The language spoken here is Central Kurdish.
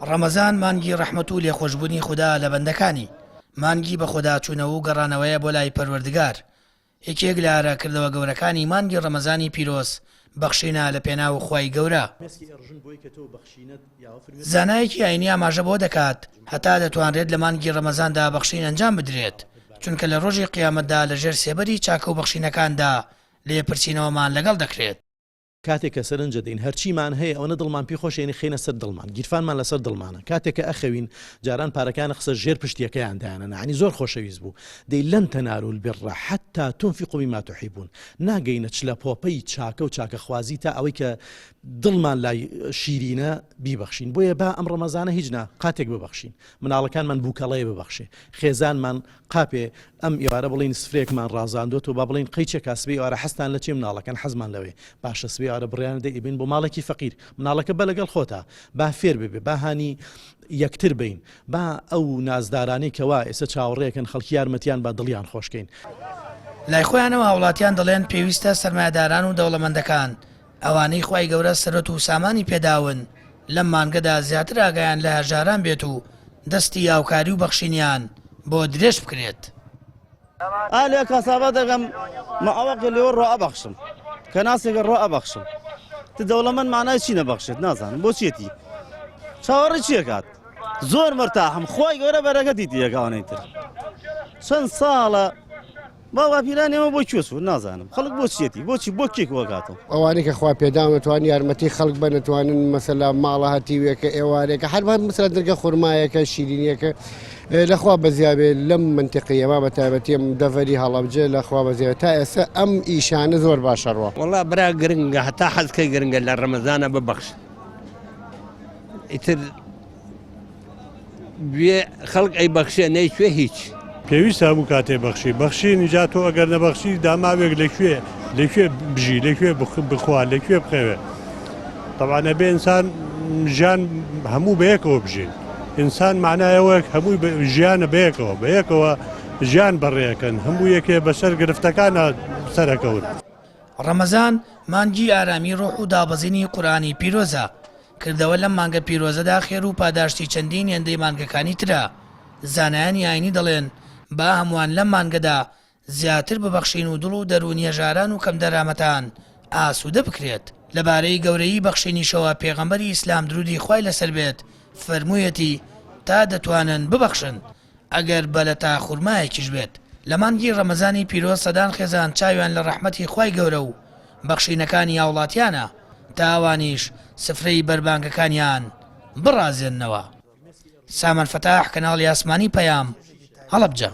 ڕەمەزان مانگی ڕەحمەت و لێخۆشبوونی خوددا لە بەندەکانی، مانگی بە خودداچوونەوە و گەڕانەوەیە بۆ لای پەروەردگار. یەکێک لە ئاراکردەوە گەورەکانی مانگی ڕەمەزانی پیرۆز بەخشینە لە پێناو خوای گەورە. زانایەکی ئاینی ئاماژە بۆ دەکات هەتا دەتوانرێت لە مانگی ڕەمەزاندا بەخشین ئەنجام بدرێت، چونکە لە ڕۆژی قیامەتدا لەژێر سێبەری چاکە و بەخشینەکاندا لێپرسینەوەمان لەگەڵ دەکرێت. کاتێک کە سەرنجە دەین هەرچیمان هەیە ئەوەنە دڵمان پێی خۆشێنی خێنە سەر دڵمان، گیرفانمان لەسەر دڵمانە. کاتێک کە ئەخەوین جاران پارەکانە قسە ژێر پشتیەکەیاندایانە، عنی زۆر خۆشەویست بوو. دەی لەن تەنالوا البر حتى تنفقوا مما تحبون. ناگەینە چ لە پۆپەی چاکە و چاکەخوازی تا ئەوەی کە دڵمان لای شیرینە بیبەخشین. بۆیە با ئەم ڕەمەزانە هیچ نا قاتێک ببەخشین، مناڵەکانمان بووکەڵەیە ببەخشێ، خێزانمان قاپێ ئەم ئێوارە بڵین سفرێکمان ڕازاندۆت و با بڵین قەیچێک کاسبی ئێوارە حەستان لە چێ مناڵەکان حەزمان لەوێ باشە سبێ ئێوارە بڕیان دەیبین بۆ ماڵێکی فەقیر، مناڵەکە بە لەگەڵ خۆتە با فێر ببێ، با هانی یەکتر بین، با ئەو نازدارانەی کەوا ئێستا چاوەڕێیەکەن خەڵکی یارمەتیان با دڵیان خۆشکەین. لای خۆیانەوە هاوڵاتیان دەڵێن پێویستە سەرمایەداران و دەوڵەمەندەکان ئەوانەی خوای گەورە سەرۆت و سامانی پێداون لەم مانگەدا زیاتر ئاگایان لە هەژاران بێت و دەستی یاوکاری و بەخشینیان بۆ درێژ بکرێت. ئالێ کەسابە دەگەم مەعەوەقی لێوە ڕۆ ئەبەخشم کە ناسێکە ڕۆ ئەبەخشم ت دەوڵەمەند مانای چی نەبەخشێت نازانم بۆچێتی چاوەڕی چیەکات زۆر مرتاحم خۆی گەورە بەرەکەتی دیەکەوانەی تر چەند ساڵە باوا پیرانێمە بۆ کوێسوور نازانم خەڵک بۆ چێتی بۆچی بۆ کێک وەکاتەوە ئەوانەی کە خوا پێدامەتوان یارمەتی خەڵک بە نەتوانن مەسەلا ماڵە هەتیوێکە ئێوارێکە هەربار مەسەلا دەرگە خورمایەکە شیرینیەکە لەخوا بەزیابێ لەم منتیقیەما بە تایبەتیم دەڤەری هەڵەبجە لەخوا بەزیێ تا ئێستا ئەم ئیشانە زۆر باشەڕوە وەڵا برا گرنگە هەتا حەزکەی گرنگە لە ڕەمەزانە ببەخش ئیتر خەڵک ئەی بەخشێ نەیکوێ هیچ پێویستە هەموو کاتێ بەخشی بەخشی نجات و ئەگەر نەبەخشی داماوێک لەکوێ بژی لەکوێ بخوا لەکوێ بخەوێ طبعا ئەبێ ئینسان ژیان هەموو بەیەکەوە بژین ئینسان معنایەوە هەمووی ژیانە بەیەکەوە ژیان بەڕێەکەن هەموو یەکێ بەسەر گرفتەکانە سەرەکەون. ڕەمەزان مانگی ئارامی ڕۆح و دابەزینی قورئانی پیرۆزە، کردەوە لەم مانگە پیرۆزەدا خێر و پاداشتی چەندین هێندەی مانگەکانی ترە. زانایانی ئاینی دەڵێن با هەمووان لەم مانگەدا زیاتر ببەخشین و دڵ و دەرونی هەژاران و کەم دەرامەتان ئاسوودە بکرێت. لەبارەی گەورەی بەخشینیشەوە پێغەمبەری ئیسلام درودی خوای لەسەر بێت فەرموویەتی تا دەتوانن ببەخشن ئەگەر بەلە تا خوورمایەکیش بێت. لە مانگی ڕەمەزانی پیرۆز سەدان خێزان چاویان لە ڕەحمەتی خوای گەورە و بەخشینەکانی هاوڵاتیانە تا ئەوانیش سفرەی بەربانگەکانیان بڕازێننەوە. سامان فتاح کەناڵی ئاسمانی پەیام هەڵەبجە.